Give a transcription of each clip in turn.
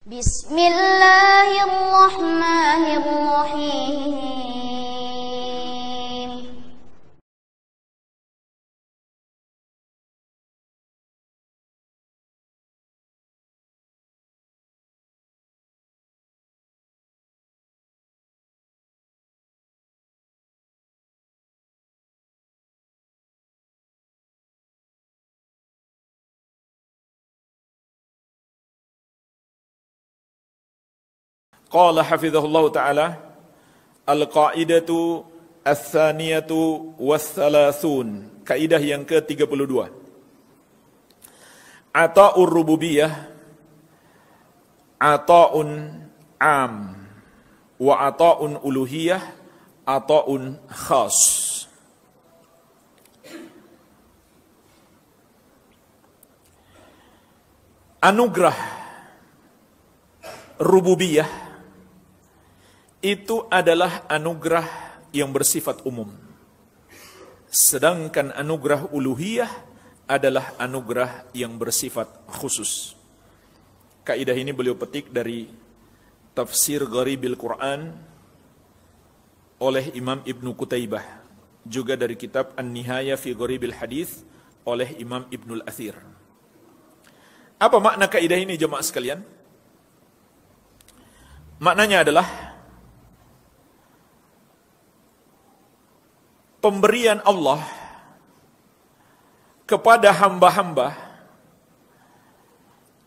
Bismillahirrahmanirrahim. Qala hafizahullah ta'ala al-qa'idatu ats-tsaniyatu was-salasun, kaidah yang ke-32. Ata'ur rububiyah ata'un am wa ata'un uluhiyah ata'un khas. Anugerah rububiyah itu adalah anugerah yang bersifat umum. Sedangkan anugerah uluhiyah adalah anugerah yang bersifat khusus. Kaidah ini beliau petik dari Tafsir Gharibil Quran oleh Imam Ibnu Qutaibah, juga dari kitab An-Nihaya fi Gharibil Hadits oleh Imam Ibnul Athir. Apa makna kaidah ini jemaah sekalian? Maknanya adalah pemberian Allah kepada hamba-hamba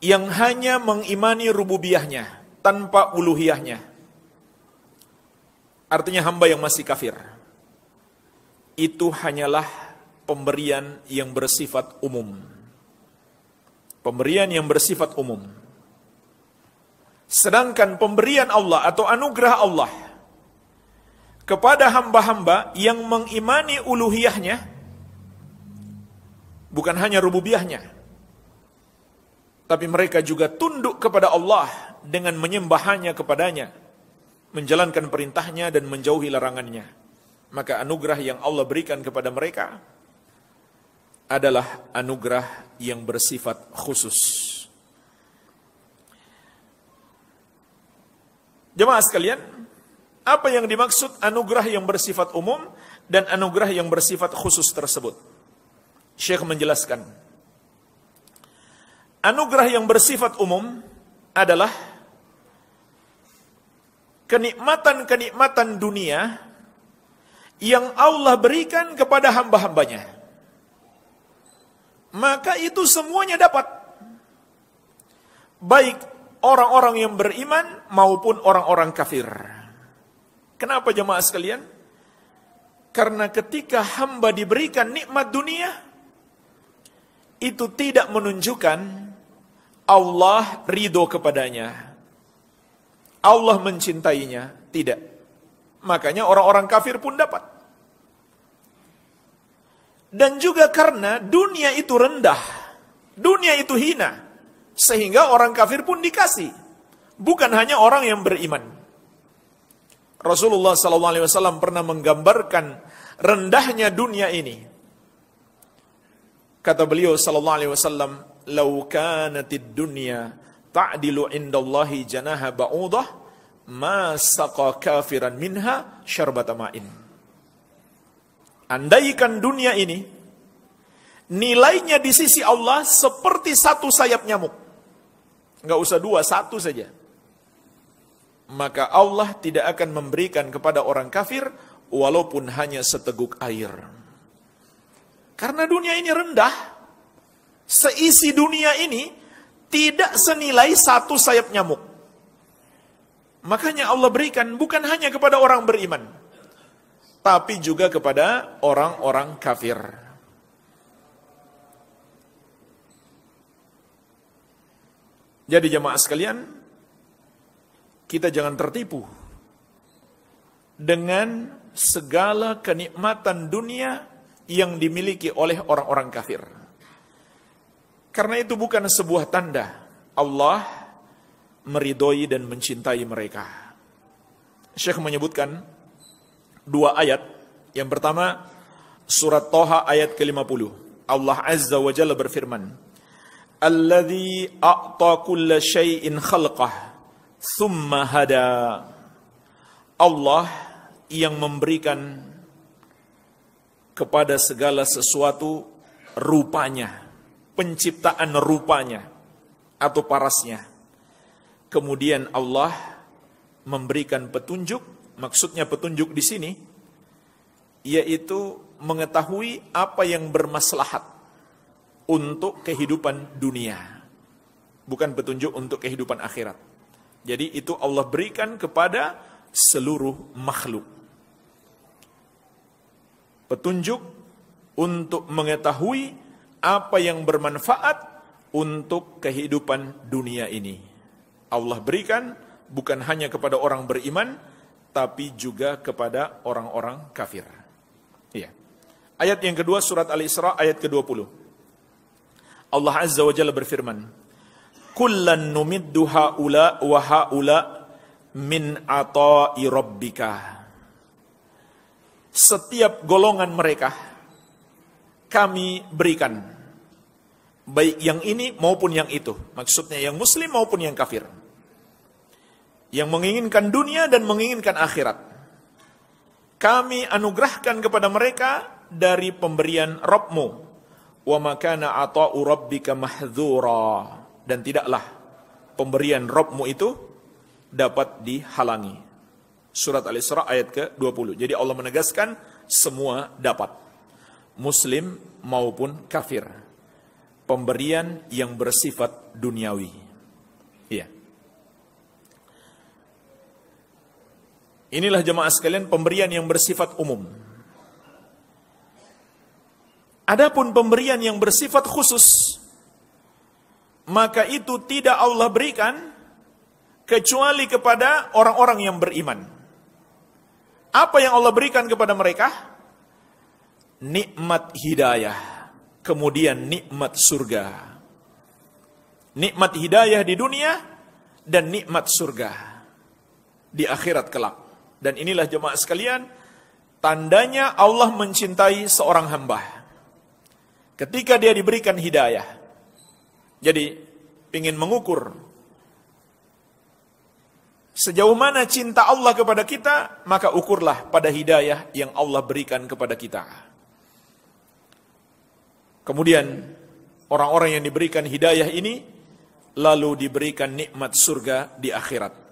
yang hanya mengimani rububiyahnya tanpa uluhiyahnya. Artinya hamba yang masih kafir. Itu hanyalah pemberian yang bersifat umum. Pemberian yang bersifat umum. Sedangkan pemberian Allah atau anugerah Allah kepada hamba-hamba yang mengimani uluhiyahnya, bukan hanya rububiyahnya, tapi mereka juga tunduk kepada Allah dengan menyembah kepadanya, menjalankan perintahnya dan menjauhi larangannya. Maka anugerah yang Allah berikan kepada mereka adalah anugerah yang bersifat khusus. Jemaah sekalian, apa yang dimaksud anugerah yang bersifat umum dan anugerah yang bersifat khusus tersebut? Syekh menjelaskan. Anugerah yang bersifat umum adalah kenikmatan-kenikmatan dunia yang Allah berikan kepada hamba-hambanya. Maka itu semuanya dapat. Baik orang-orang yang beriman maupun orang-orang kafir. Kenapa jemaah sekalian? Karena ketika hamba diberikan nikmat dunia, itu tidak menunjukkan Allah ridho kepadanya, Allah mencintainya, tidak. Makanya orang-orang kafir pun dapat. Dan juga karena dunia itu rendah, dunia itu hina, sehingga orang kafir pun dikasih, bukan hanya orang yang beriman. Rasulullah SAW pernah menggambarkan rendahnya dunia ini. Kata beliau SAW, "Lau kanatid dunya ta'dilu indallahi janaha ba'udah, ma saqa kafiran minha syarbata ma'in." Andaikan dunia ini nilainya di sisi Allah seperti satu sayap nyamuk, enggak usah dua, satu saja, maka Allah tidak akan memberikan kepada orang kafir walaupun hanya seteguk air. Karena dunia ini rendah, seisi dunia ini tidak senilai satu sayap nyamuk. Makanya Allah berikan bukan hanya kepada orang beriman, tapi juga kepada orang-orang kafir. Jadi jemaah sekalian, kita jangan tertipu dengan segala kenikmatan dunia yang dimiliki oleh orang-orang kafir. Karena itu bukan sebuah tanda Allah meridhoi dan mencintai mereka. Syekh menyebutkan dua ayat. Yang pertama, surat Toha ayat ke-50. Allah Azza wa Jalla berfirman, Alladzi a'ta kulla syai'in khalqah thumma hada. Allah yang memberikan kepada segala sesuatu rupanya, penciptaan rupanya atau parasnya. Kemudian Allah memberikan petunjuk, maksudnya petunjuk di sini yaitu mengetahui apa yang bermaslahat untuk kehidupan dunia, bukan petunjuk untuk kehidupan akhirat. Jadi itu Allah berikan kepada seluruh makhluk. Petunjuk untuk mengetahui apa yang bermanfaat untuk kehidupan dunia ini. Allah berikan bukan hanya kepada orang beriman, tapi juga kepada orang-orang kafir. Iya. Ayat yang kedua surat Al-Isra ayat ke-20. Allah Azza wa Jalla berfirman, "Kullan numiddu haula wa haula min ata'i rabbika." Setiap golongan mereka kami berikan, baik yang ini maupun yang itu. Maksudnya yang muslim maupun yang kafir, yang menginginkan dunia dan menginginkan akhirat. Kami anugerahkan kepada mereka dari pemberian Rabbmu. Wa makana ata'u rabbika mahdzura. Dan tidaklah pemberian Rabbmu itu dapat dihalangi. Surat Al-Isra ayat ke-20. Jadi Allah menegaskan semua dapat, muslim maupun kafir. Pemberian yang bersifat duniawi. Iya. Inilah jemaah sekalian pemberian yang bersifat umum. Adapun pemberian yang bersifat khusus, maka itu tidak Allah berikan kecuali kepada orang-orang yang beriman. Apa yang Allah berikan kepada mereka? Nikmat hidayah, kemudian nikmat surga. Nikmat hidayah di dunia dan nikmat surga di akhirat kelak. Dan inilah jemaah sekalian, tandanya Allah mencintai seorang hamba ketika dia diberikan hidayah. Jadi, ingin mengukur sejauh mana cinta Allah kepada kita, maka ukurlah pada hidayah yang Allah berikan kepada kita. Kemudian, orang-orang yang diberikan hidayah ini, lalu diberikan nikmat surga di akhirat.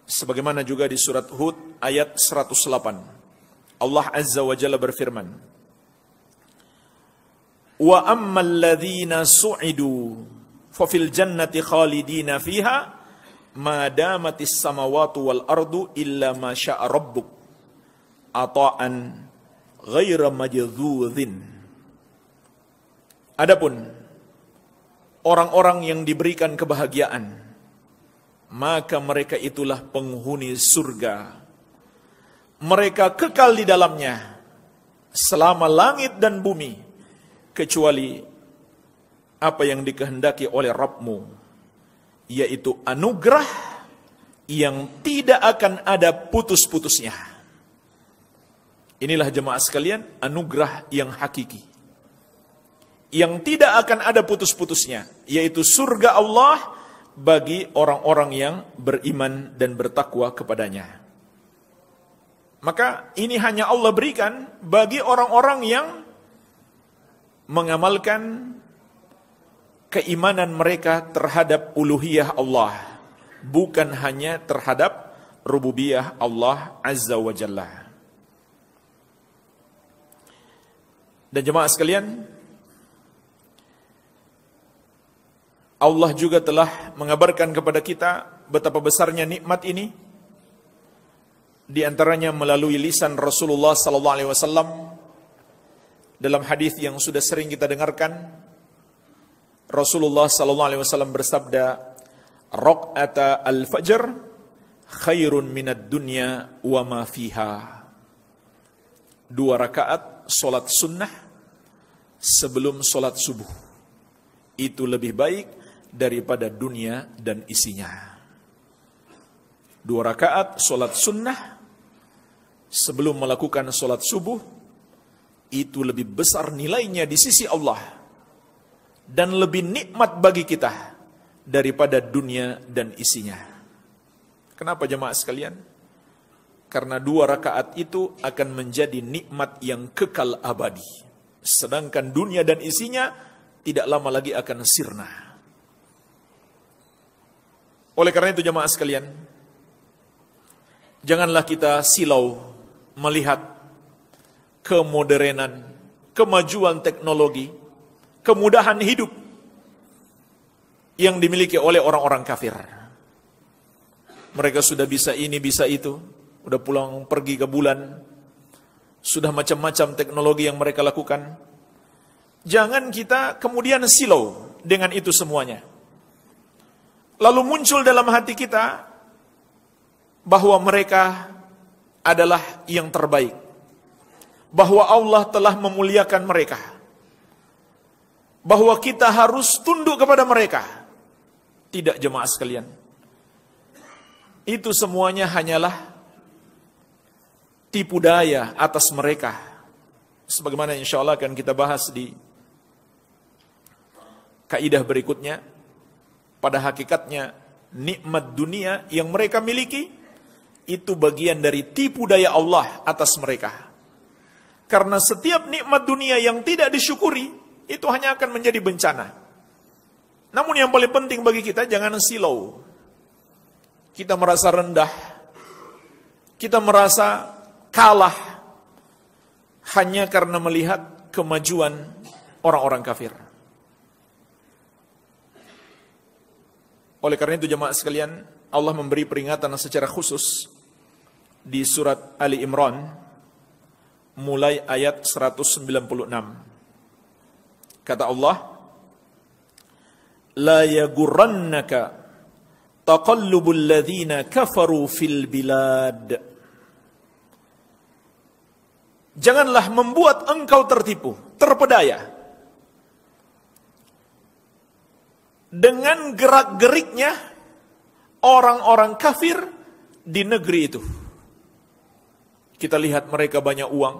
Sebagaimana juga di surat Hud ayat 108. Allah Azza wa Jalla berfirman, "Wa ammal ladzina su'idu fa fil jannati khalidina fiha ma damatis samawati wal ardu illa ma syaa rabbuk ata'an ghaira majdzuzin." Adapun orang-orang yang diberikan kebahagiaan, maka mereka itulah penghuni surga. Mereka kekal di dalamnya selama langit dan bumi, kecuali apa yang dikehendaki oleh Rabbmu, yaitu anugerah yang tidak akan ada putus-putusnya. Inilah jemaah sekalian, anugerah yang hakiki, yang tidak akan ada putus-putusnya, yaitu surga Allah bagi orang-orang yang beriman dan bertakwa kepadanya. Maka ini hanya Allah berikan bagi orang-orang yang mengamalkan keimanan mereka terhadap uluhiyah Allah, bukan hanya terhadap rububiyah Allah Azza wa Jalla. Dan jemaah sekalian, Allah juga telah mengabarkan kepada kita betapa besarnya nikmat ini, di antaranya melalui lisan Rasulullah sallallahu alaihi wasallam. Dalam hadis yang sudah sering kita dengarkan, Rasulullah sallallahu alaihi wasallam bersabda, "Raq'ata al-fajr khairun minad dunya wa ma fiha." 2 rakaat salat sunnah sebelum salat subuh itu lebih baik daripada dunia dan isinya. 2 rakaat solat sunnah sebelum melakukan solat subuh itu lebih besar nilainya di sisi Allah dan lebih nikmat bagi kita daripada dunia dan isinya. Kenapa jemaah sekalian? Karena 2 rakaat itu akan menjadi nikmat yang kekal abadi. Sedangkan dunia dan isinya tidak lama lagi akan sirna. Oleh karena itu jemaah sekalian, janganlah kita silau melihat kemodernan, kemajuan teknologi, kemudahan hidup yang dimiliki oleh orang-orang kafir. Mereka sudah bisa ini, bisa itu, udah pulang pergi ke bulan, sudah macam-macam teknologi yang mereka lakukan. Jangan kita kemudian silau dengan itu semuanya. Lalu muncul dalam hati kita bahwa mereka adalah yang terbaik, bahwa Allah telah memuliakan mereka, bahwa kita harus tunduk kepada mereka. Tidak jemaah sekalian, itu semuanya hanyalah tipu daya atas mereka. Sebagaimana insya Allah akan kita bahas di kaidah berikutnya. Pada hakikatnya nikmat dunia yang mereka miliki itu bagian dari tipu daya Allah atas mereka. Karena setiap nikmat dunia yang tidak disyukuri itu hanya akan menjadi bencana. Namun yang paling penting bagi kita, jangan silau. Kita merasa rendah, kita merasa kalah hanya karena melihat kemajuan orang-orang kafir. Oleh karena itu jemaah sekalian, Allah memberi peringatan secara khusus di surat Ali Imran mulai ayat 196. Kata Allah, la yagurrannaka taqallubul ladzina kafaru fil bilad. Janganlah membuat engkau tertipu, terpedaya dengan gerak-geriknya orang-orang kafir di negeri itu. Kita lihat mereka banyak uang.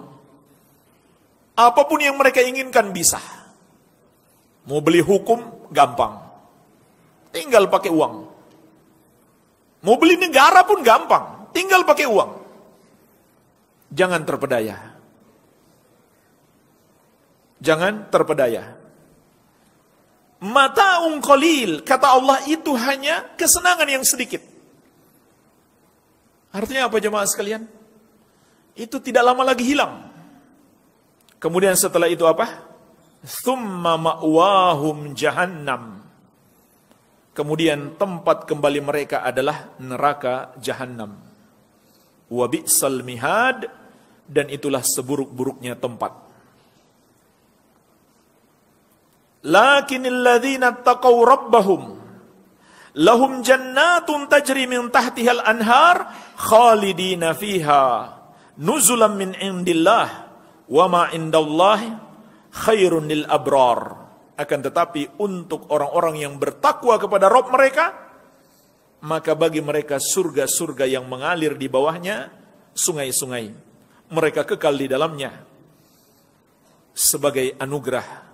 Apapun yang mereka inginkan bisa. Mau beli hukum, gampang. Tinggal pakai uang. Mau beli negara pun gampang. Tinggal pakai uang. Jangan terpedaya. Jangan terpedaya. Mata'un qalil, kata Allah, itu hanya kesenangan yang sedikit. Artinya apa jemaah sekalian? Itu tidak lama lagi hilang. Kemudian setelah itu apa? Tsumma ma'wahum jahannam. Kemudian tempat kembali mereka adalah neraka jahannam. Wa bi'sal mihad, dan itulah seburuk-buruknya tempat. Lakinnal ladzina taqaw rabbahum lahum jannatun tajri min tahtihal anhar khalidina fiha nuzulan min indillah wa ma indallahi khairun lil abrar. Akan tetapi untuk orang-orang yang bertakwa kepada Rabb mereka, maka bagi mereka surga-surga yang mengalir di bawahnya sungai-sungai. Mereka kekal di dalamnya sebagai anugerah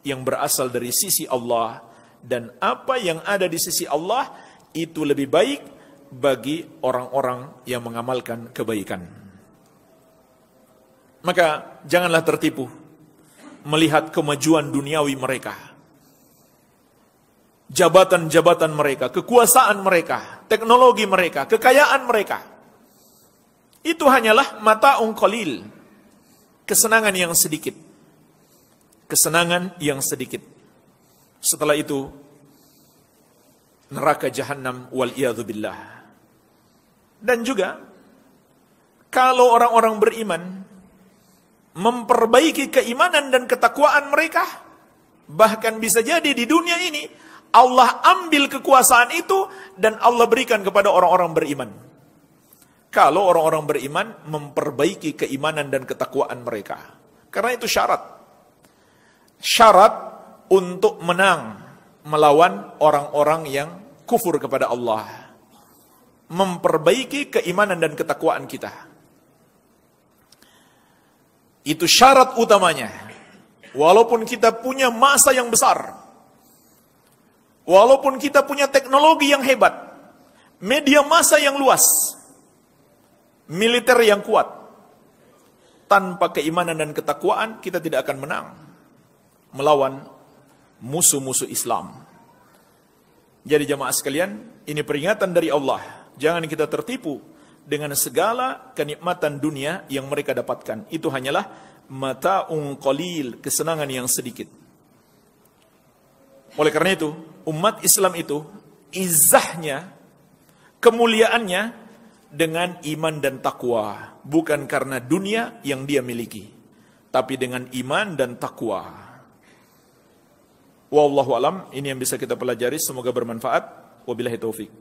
yang berasal dari sisi Allah, dan apa yang ada di sisi Allah itu lebih baik bagi orang-orang yang mengamalkan kebaikan. Maka janganlah tertipu melihat kemajuan duniawi mereka, jabatan-jabatan mereka, kekuasaan mereka, teknologi mereka, kekayaan mereka. Itu hanyalah mata'un qalil, kesenangan yang sedikit. Kesenangan yang sedikit. Setelah itu neraka jahannam wal iyadzu billah. Dan juga kalau orang-orang beriman memperbaiki keimanan dan ketakwaan mereka, bahkan bisa jadi di dunia ini Allah ambil kekuasaan itu dan Allah berikan kepada orang-orang beriman. Kalau orang-orang beriman memperbaiki keimanan dan ketakwaan mereka. Karena itu syarat untuk menang melawan orang-orang yang kufur kepada Allah. Memperbaiki keimanan dan ketakwaan kita. Itu syarat utamanya. Walaupun kita punya masa yang besar, Walaupun kita punya teknologi yang hebat, media massa yang luas, militer yang kuat, tanpa keimanan dan ketakwaan, kita tidak akan menang melawan musuh-musuh Islam. Jadi jamaah sekalian, ini peringatan dari Allah. Jangan kita tertipu dengan segala kenikmatan dunia yang mereka dapatkan. Itu hanyalah mata'un qalil, kesenangan yang sedikit. Oleh karena itu, umat Islam itu izzahnya, kemuliaannya dengan iman dan takwa, bukan karena dunia yang dia miliki, tapi dengan iman dan takwa. Wallahu alam, ini yang bisa kita pelajari, semoga bermanfaat. Wabillahi taufik.